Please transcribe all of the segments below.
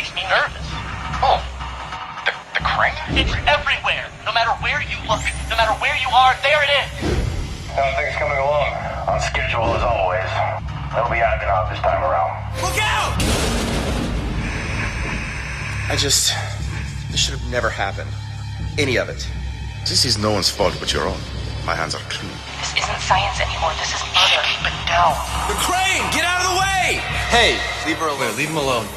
makes me nervous. Oh, the crane? It's everywhere. No matter where you look, no matter where you are, there it is. Everything's coming along on schedule as always. It'll be Agonov this time around. Look out! This should have never happened. Any of it. This is no one's fault but your own. My hands are clean. This isn't science anymore. This is murder. Keep it down. The crane! Get out of the way! Hey, leave her alone. Leave him alone.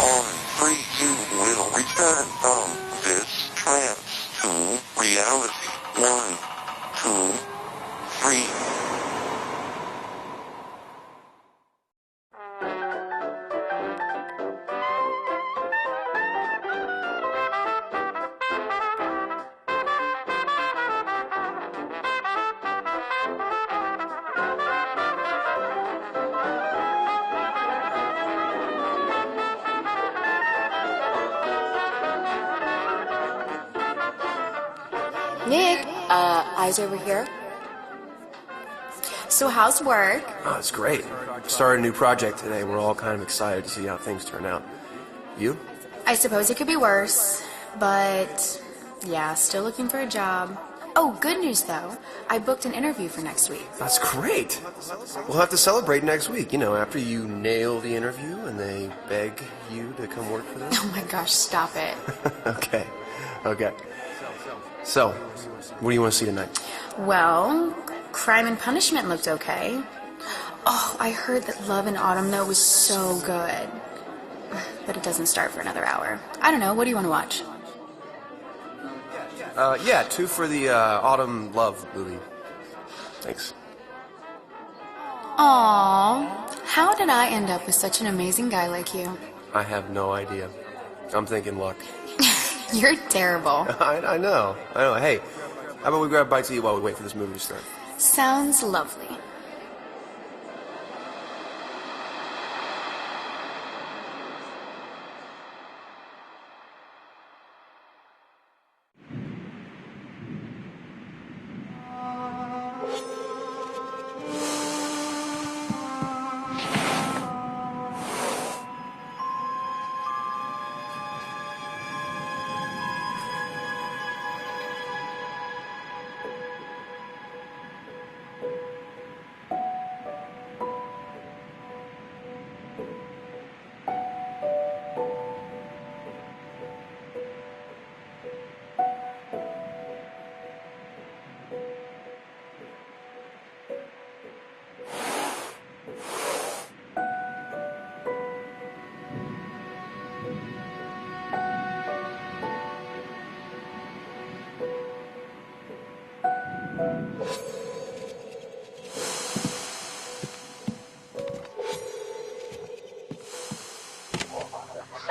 On 3, you will return from this trance to reality. 1, 2, 3. Nick, eyes over here. So how's work? Oh, it's great. Started a new project today. We're all kind of excited to see how things turn out. You? I suppose it could be worse, but yeah, still looking for a job. Oh, good news though. I booked an interview for next week. That's great. We'll have to celebrate next week, after you nail the interview and they beg you to come work for them. Oh my gosh, stop it. Okay. So, what do you want to see tonight? Well, Crime and Punishment looked okay. Oh, I heard that Love in Autumn, though, was so good. But it doesn't start for another hour. I don't know, what do you want to watch? Yeah, 2 for the Autumn Love movie. Thanks. Aww, how did I end up with such an amazing guy like you? I have no idea. I'm thinking luck. You're terrible. I know. Hey, how about we grab a bite to eat while we wait for this movie to start? Sounds lovely.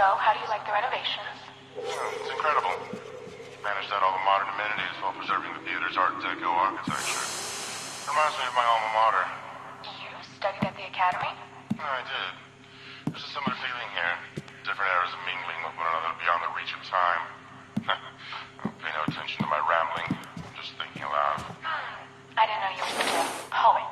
So, how do you like the renovations? It's incredible. Managed out all the modern amenities while preserving the theater's Art Deco architecture. Reminds me of my alma mater. You studied at the academy? I did. There's a similar feeling here. Different eras of mingling with one another beyond the reach of time. Pay no attention to my rambling. I'm just thinking aloud. I didn't know you were such a poet.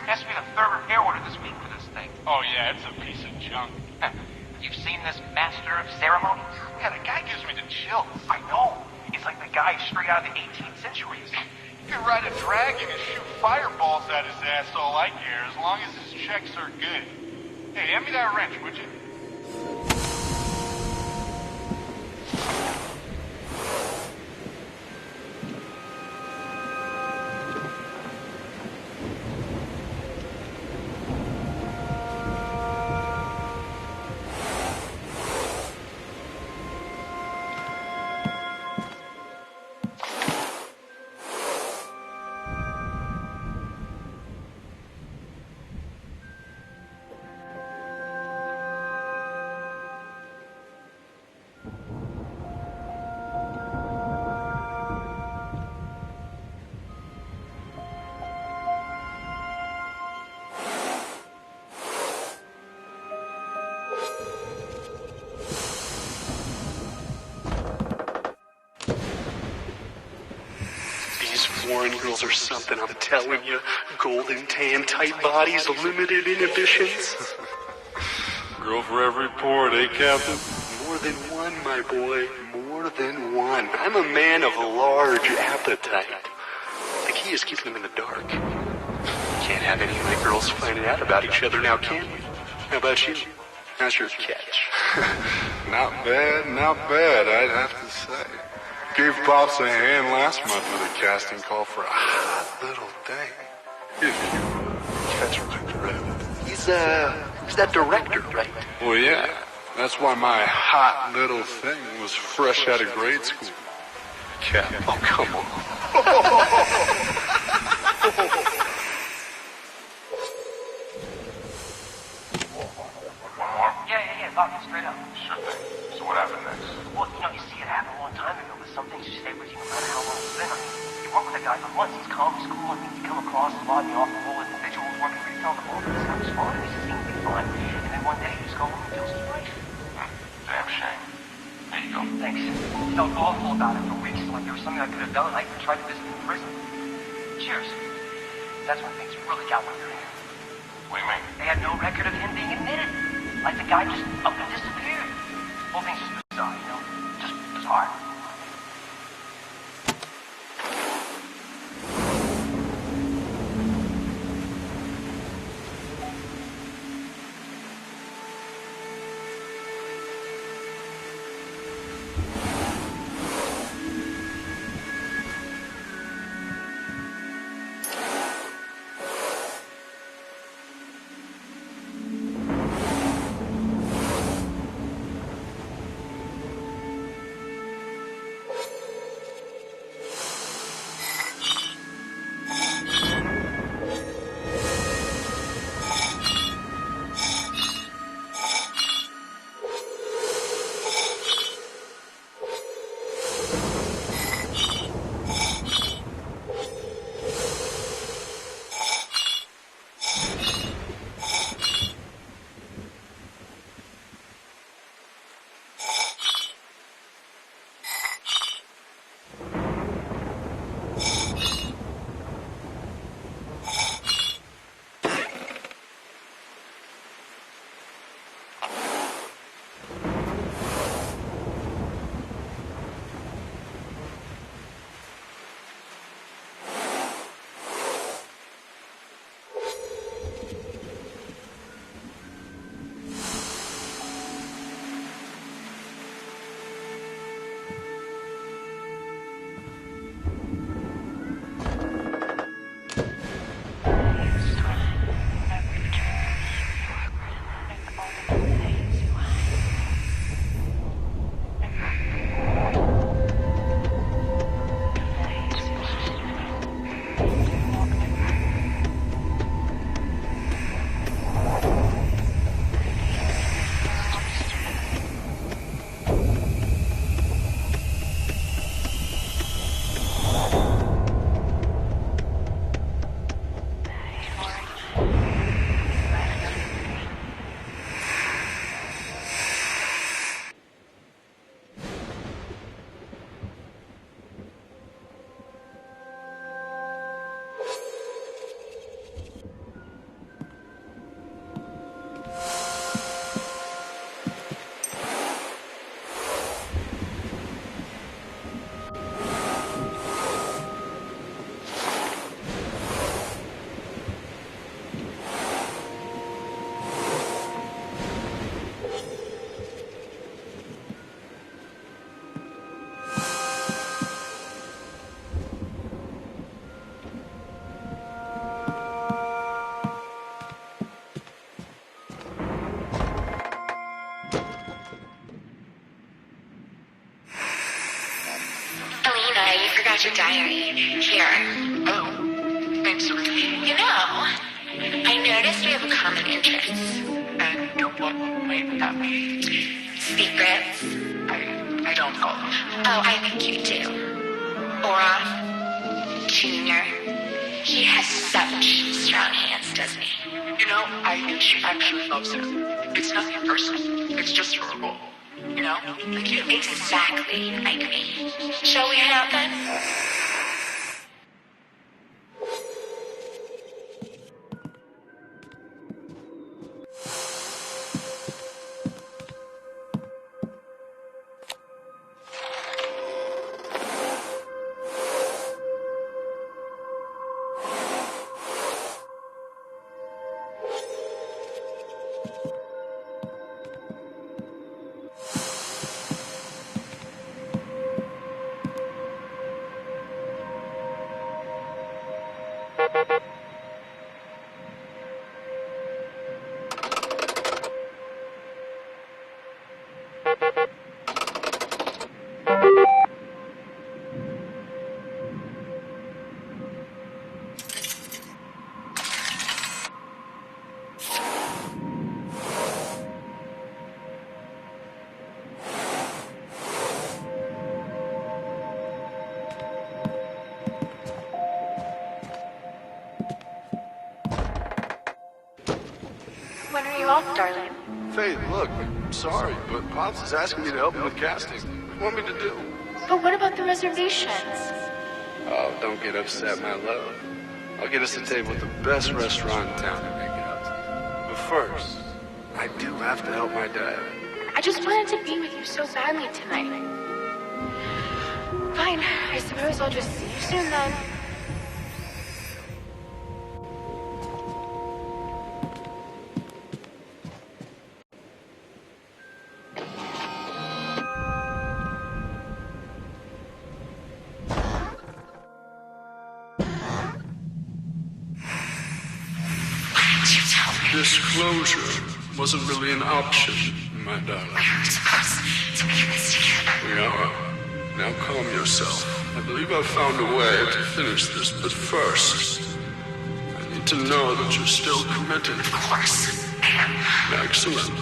Has to be the third repair order this week for this thing. Oh, yeah, it's a piece of junk. You've seen this master of ceremonies? Yeah, the guy gives me the chills. I know. It's like the guy straight out of the 18th century. You can ride a dragon and shoot fireballs at his ass all I care, as long as his checks are good. Hey, hand me that wrench, would you? Warren girls are something, I'm telling you. Golden tan, tight bodies, limited inhibitions. Girl for every port, eh, Captain? More than one, my boy. More than one. I'm a man of a large appetite. The key is keeping them in the dark. Can't have any of my girls finding out about each other now, can we? How about you? How's your catch? Not bad, I'd have to say. Gave Pops a hand last month with a casting call for a hot little thing. If you catch my drift. He's that director, right? Well, yeah. That's why my hot little thing was fresh out of grade school. Cap. Oh, come on. Yeah, talk straight up. Sure thing. So what happened next? Well, you see it happen a long time ago, but some things just stay with you no matter how long it's been. I mean, you work with a guy for months, he's calm, he's cool, and you come across as a lot of the off-the-wall individuals working retail in the morning, this guy was fine, he just seemed to be fine. And then one day, he just goes home and kills his wife. Damn shame. There you go. Thanks. Felt awful about it for weeks, like there was something I could have done. I even tried to visit him in prison. Cheers. That's when things really got weird. What do you mean? They had no record of him being admitted. Like the guy just up and disappeared. Whole thing's just bizarre, Just bizarre. Forgot your diary. Here. Oh, thanks, Serena. I noticed we have a common interest. And what might that be? Secrets. I don't know. Oh, I think you do. Orof, Junior. He has such strong hands, doesn't he? I think she actually loves him. It's nothing personal. It's just her role. Like you. Exactly like me. Shall we hang out then? off, darling. Faith, look, I'm sorry, but Pops is asking me to help him with casting. What do you want me to do? But what about the reservations? Oh, don't get upset, my love. I'll get us a table at the best restaurant in town to make it up. But first, I do have to help my dad. I just wanted to be with you so badly tonight. Fine, I suppose I'll just see you soon then. Disclosure wasn't really an option, my darling. We're supposed to be in this together. We are. Now calm yourself. I believe I've found a way to finish this, but first, I need to know that you're still committed. Of course, I am. Excellent.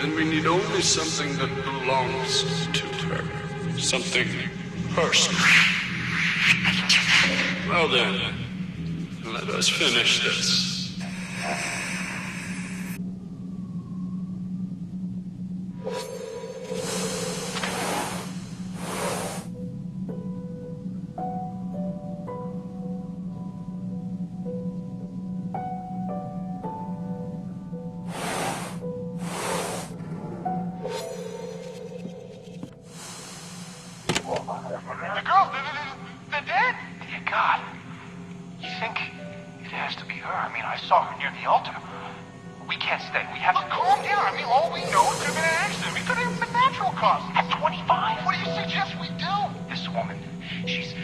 Then we need only something that belongs to her. Something personal. I can do that. Well then, let us finish this. The girl, they're dead. Dear God. You think it has to be her? I mean, I saw her near the altar. We can't stay. We have to calm down. I mean, all we know is there's been an accident. We could have been natural causes. At 25? What do you suggest we do? This woman, she's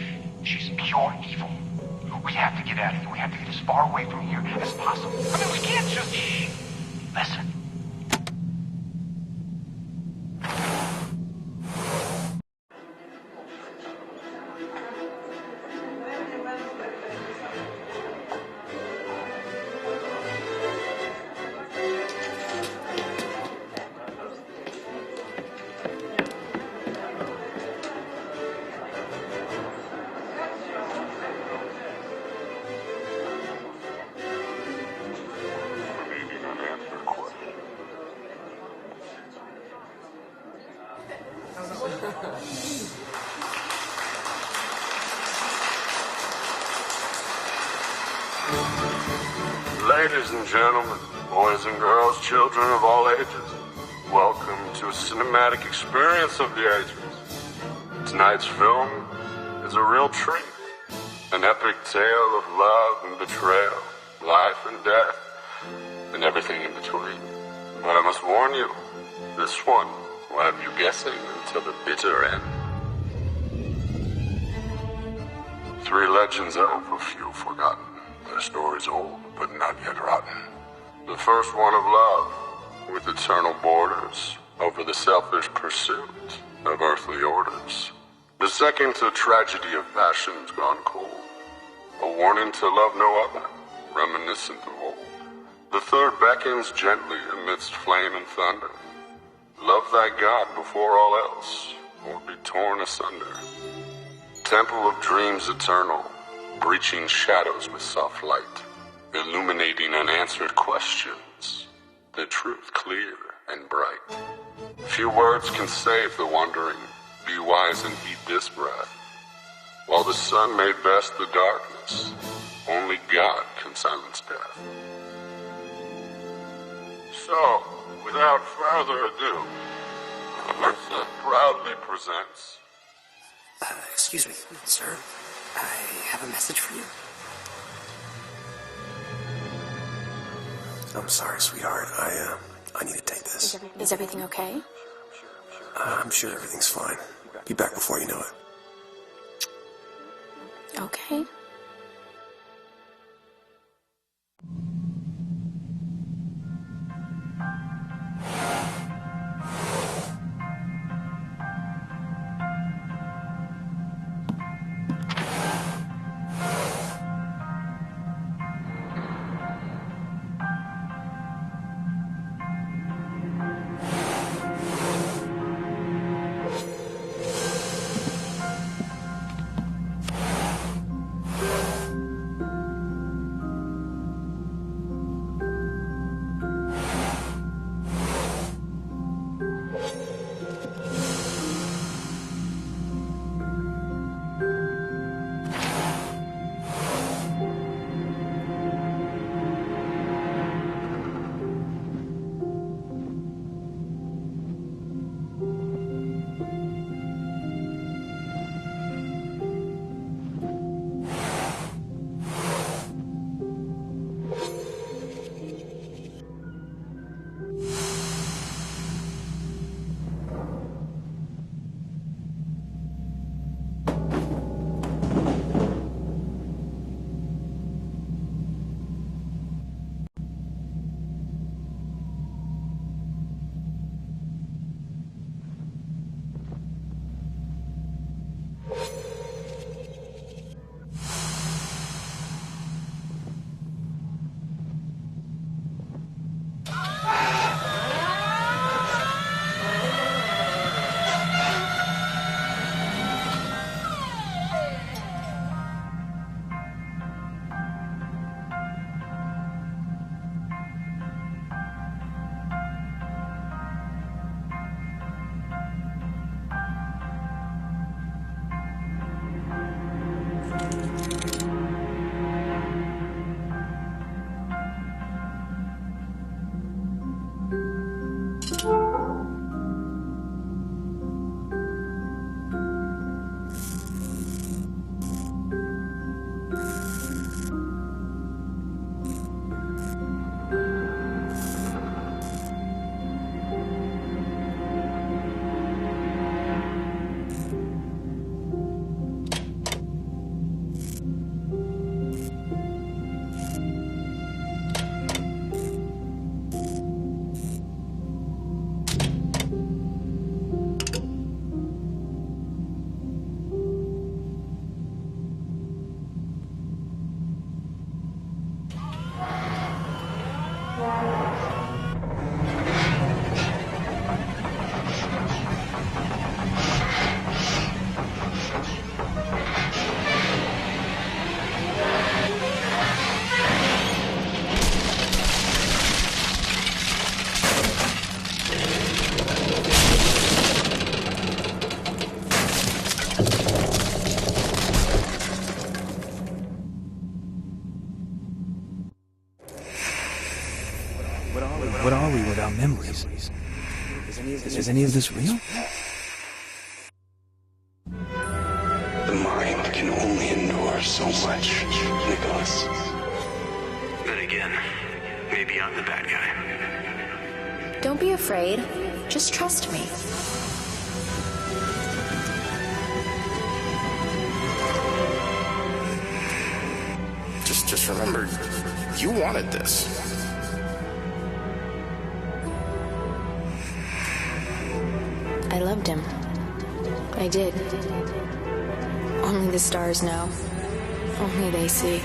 pure evil. We have to get out of here. We have to get as far away from here as possible. I mean, we can't just... Shh. Listen. Ladies and gentlemen, boys and girls, children of all ages, welcome to a cinematic experience of the ages. Tonight's film is a real treat. An epic tale of love and betrayal, life and death, and everything in between. But I must warn you, this one will have you guessing until the bitter end. 3 legends of a few forgotten. Their stories old, but not yet rotten. The first one of love, with eternal borders over the selfish pursuit of earthly orders. The second, a tragedy of passions gone cold. A warning to love no other, reminiscent of old. The third beckons gently amidst flame and thunder. Love thy God before all else, or be torn asunder. Temple of dreams eternal, breaching shadows with soft light, illuminating unanswered questions, the truth clear and bright. Few words can save the wandering, be wise and heed this breath. While the sun made best the darkness, only God can silence death. So, without further ado, Mercer proudly presents... Excuse me, sir. I have a message for you. I'm sorry, sweetheart. I need to take this. Is everything okay? I'm sure everything's fine. Be back before you know it. Okay. What are we without memories? Is any of this real? The mind can only endure so much, Nicholas. Then again, maybe I'm the bad guy. Don't be afraid. Just trust me. Just remember, you wanted this. I loved him. I did. Only the stars know. Only they see.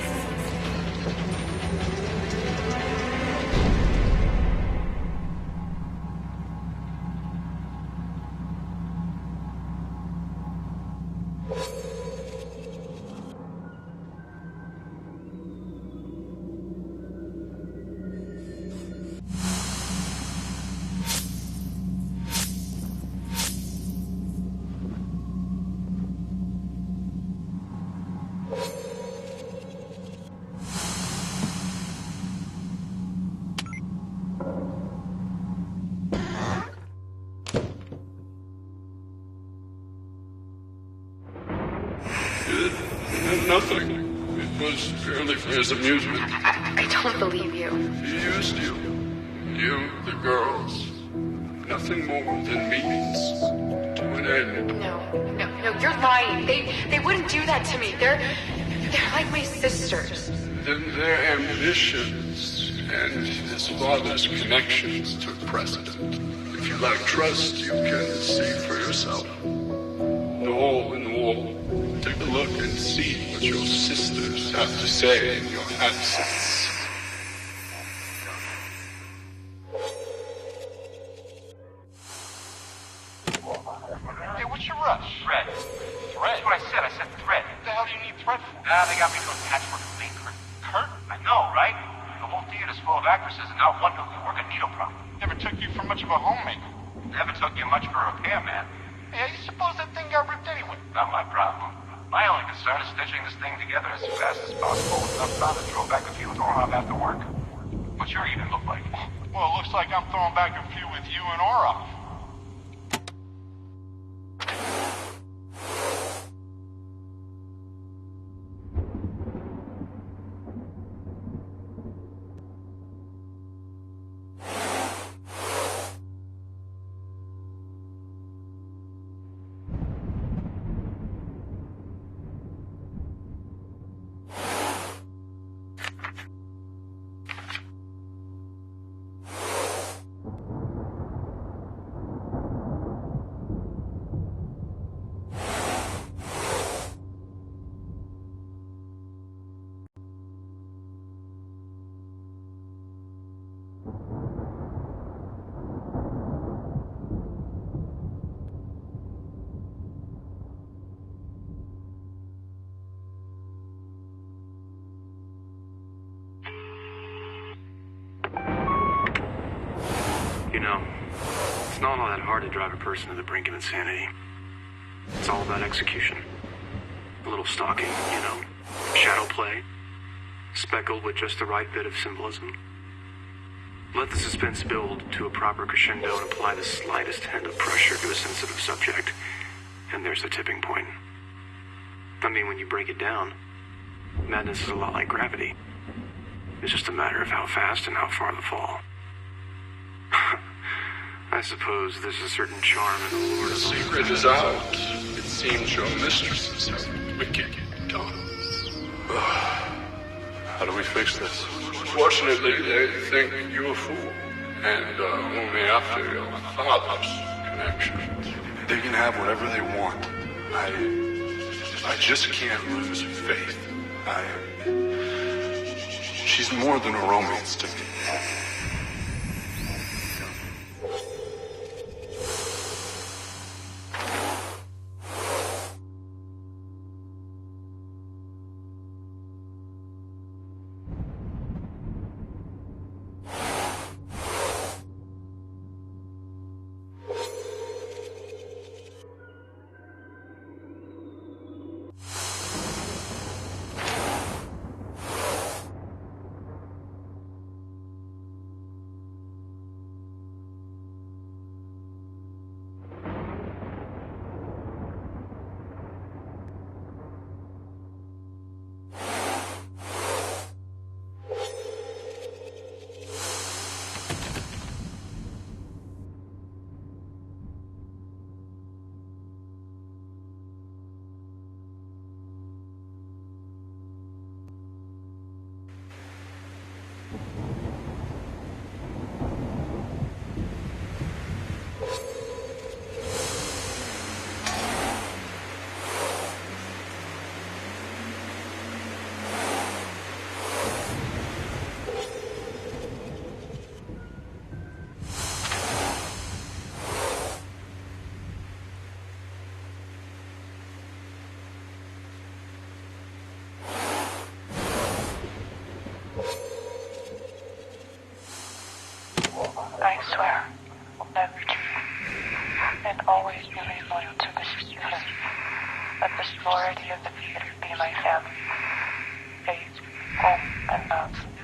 Nothing. It was purely for his amusement. I don't believe you. He used you. You, the girls. Nothing more than means to an end. No, you're lying. They wouldn't do that to me. They're like my sisters. Then their ambitions and his father's connections took precedent. If you lack trust, you can see for yourself. The hole in the wall. Take a look and see what your sisters have to say in your absence. Hey, what's your rush? Thread. That's what I said. I said thread. What the hell do you need thread for? They got me doing patchwork with main curtain. Curtain? I know, right? The whole theater's full of actresses, and not one who can work a needle prop. Never took you for much of a homemaker. Never took you much for a repairman. Hey, you suppose that thing got ripped anyway? Not my problem. My only concern is stitching this thing together as fast as possible with enough time to throw back a few and throw them out after work. What's your evening look like? Well, it looks like I'm throwing back a few with you and Aura. You know, it's not all that hard to drive a person to the brink of insanity. It's all about execution. A little stalking, you know, shadow play, speckled with just the right bit of symbolism. Let the suspense build to a proper crescendo and apply the slightest hint of pressure to a sensitive subject, and there's the tipping point. I mean, when you break it down, madness is a lot like gravity. It's just a matter of how fast and how far the fall. I suppose there's a certain charm in the lure. The secret is out. It seems your mistresses have wicked done. How do we fix this? Fortunately, they think you a fool. And only after your father's connections. They can have whatever they want. I just can't lose faith. She's more than a romance to me. majority of the theater be my family. Faith, hope, and love.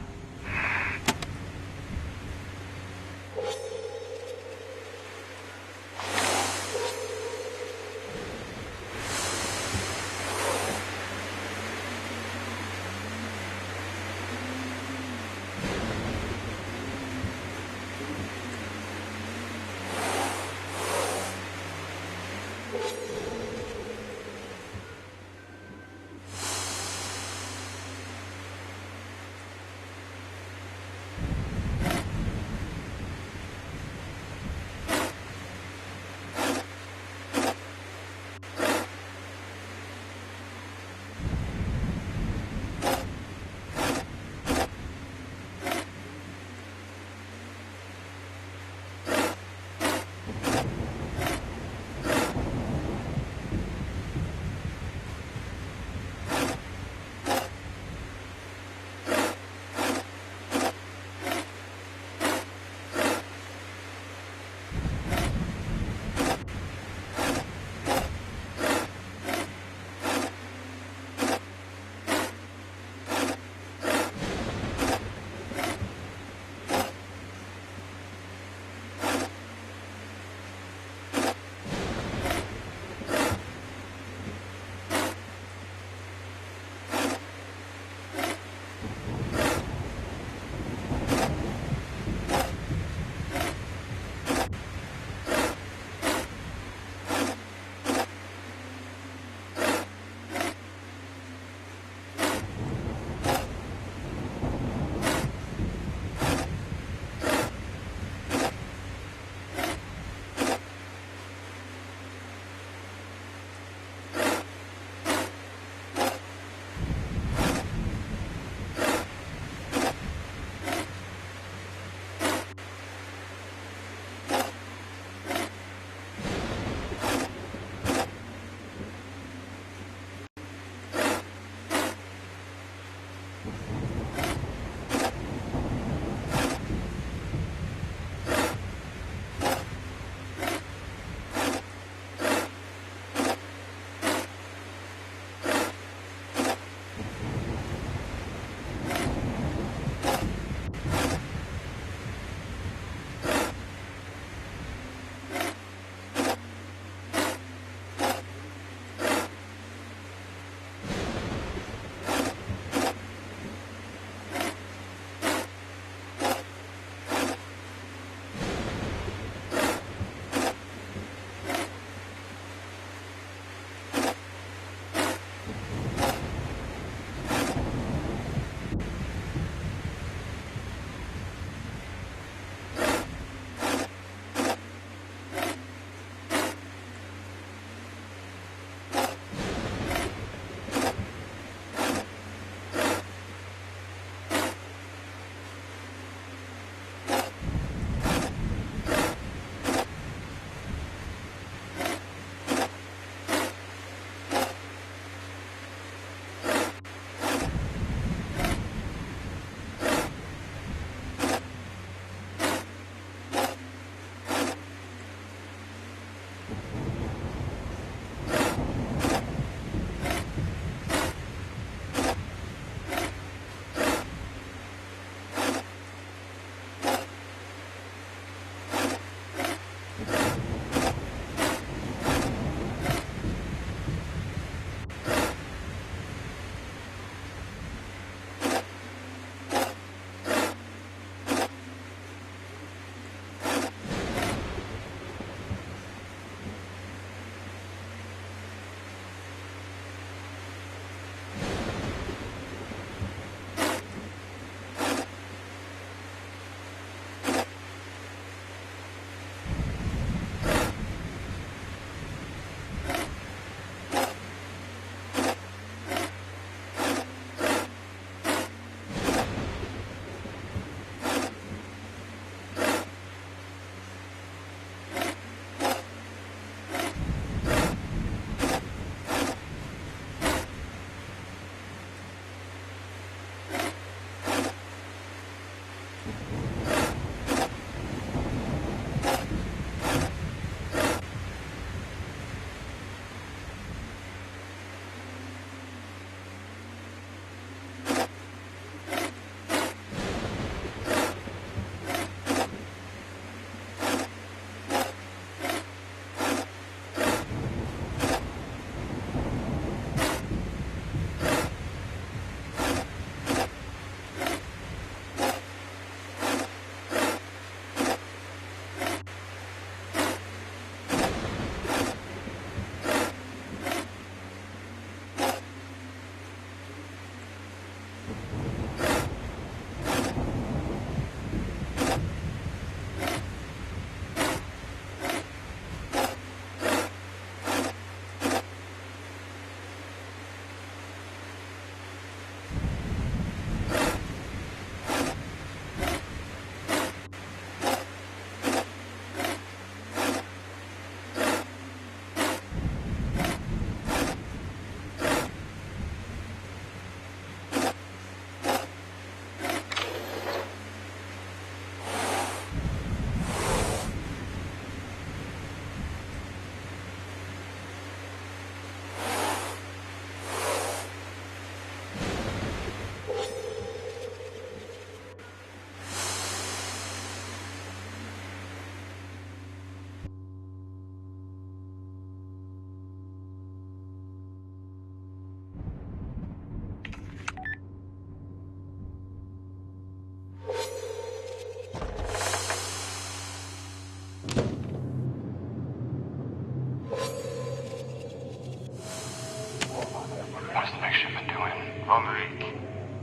What's the next shipment doing? On week.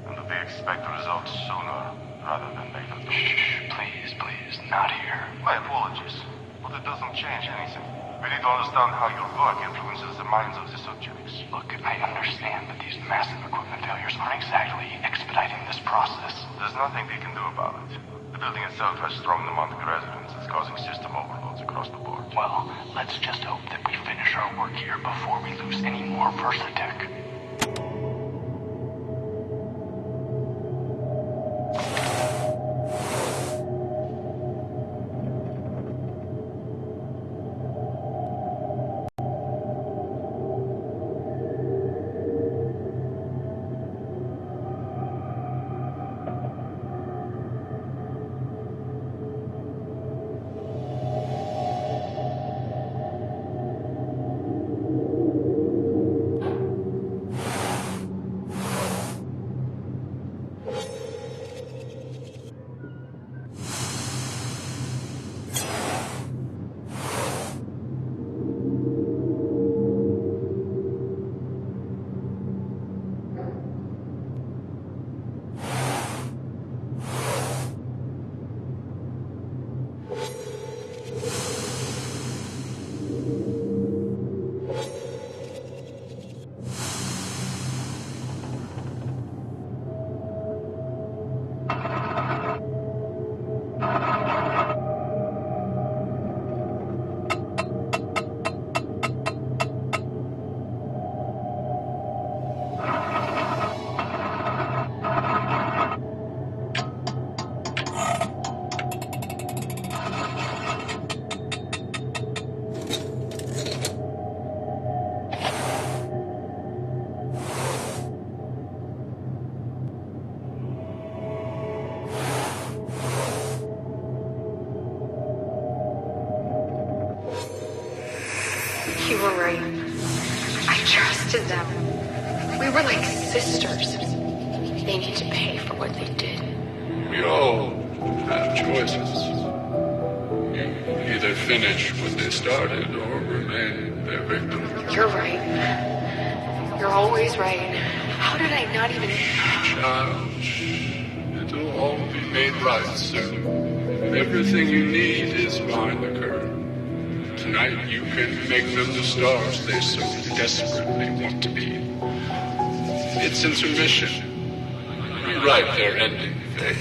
And that they expect the results sooner rather than later. Shh, please, not here. My apologies, but it doesn't change anything. We need to understand how your work influences the minds of the subjects. Look, I understand that these massive equipment failures aren't exactly expediting this process. There's nothing we can do about it. The building itself has strong demonic resonance that's causing system overloads across the board. Well, let's just hope that we finish our work here before we lose any more Versatech. You were right. I trusted them. We were like sisters. They need to pay for what they did. We all have choices. You either finish what they started or remain their victim. You're right. You're always right. How did I not even... Child, it'll all be made right soon. Everything you need is behind the curtain. Tonight you can make them the stars they so desperately want to be. It's intermission. Rewrite their ending fate.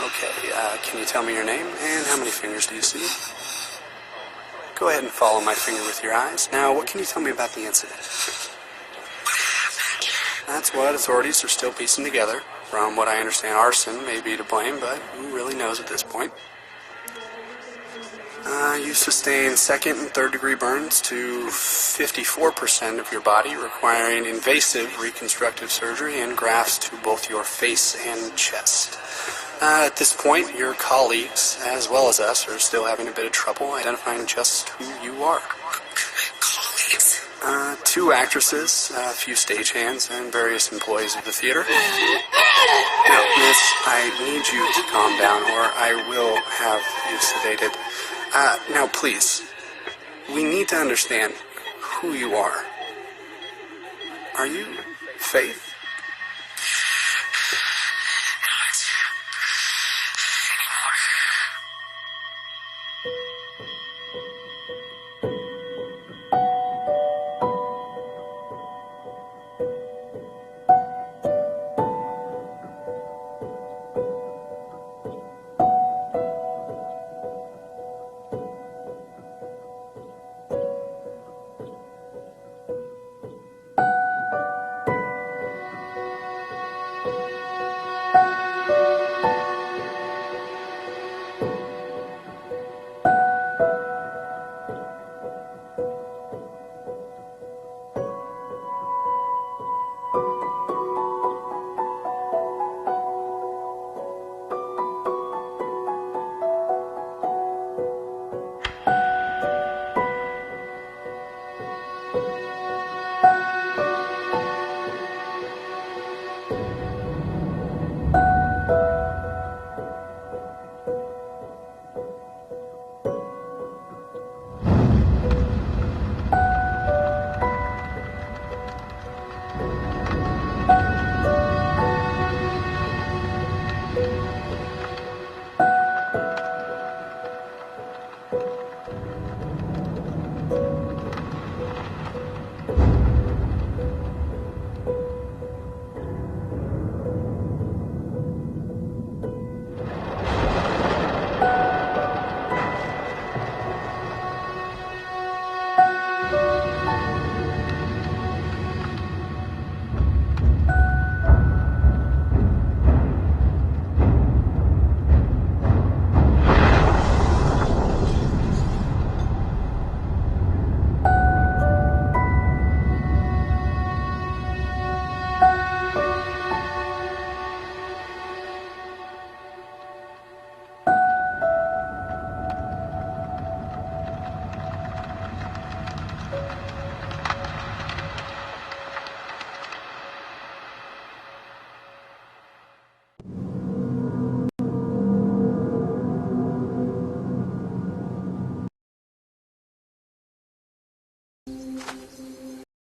Okay, can you tell me your name and how many fingers do you see? Go ahead and follow my finger with your eyes. Now, what can you tell me about the incident? That's what authorities are still piecing together. From what I understand, arson may be to blame, but who really knows at this point? You sustained second and third degree burns to 54% of your body, requiring invasive reconstructive surgery and grafts to both your face and chest. At this point, your colleagues, as well as us, are still having a bit of trouble identifying just who you are. Colleagues? 2 actresses, a few stagehands, and various employees of the theater. Now, miss, I need you to calm down, or I will have you sedated. Now, please, we need to understand who you are. Are you Faith?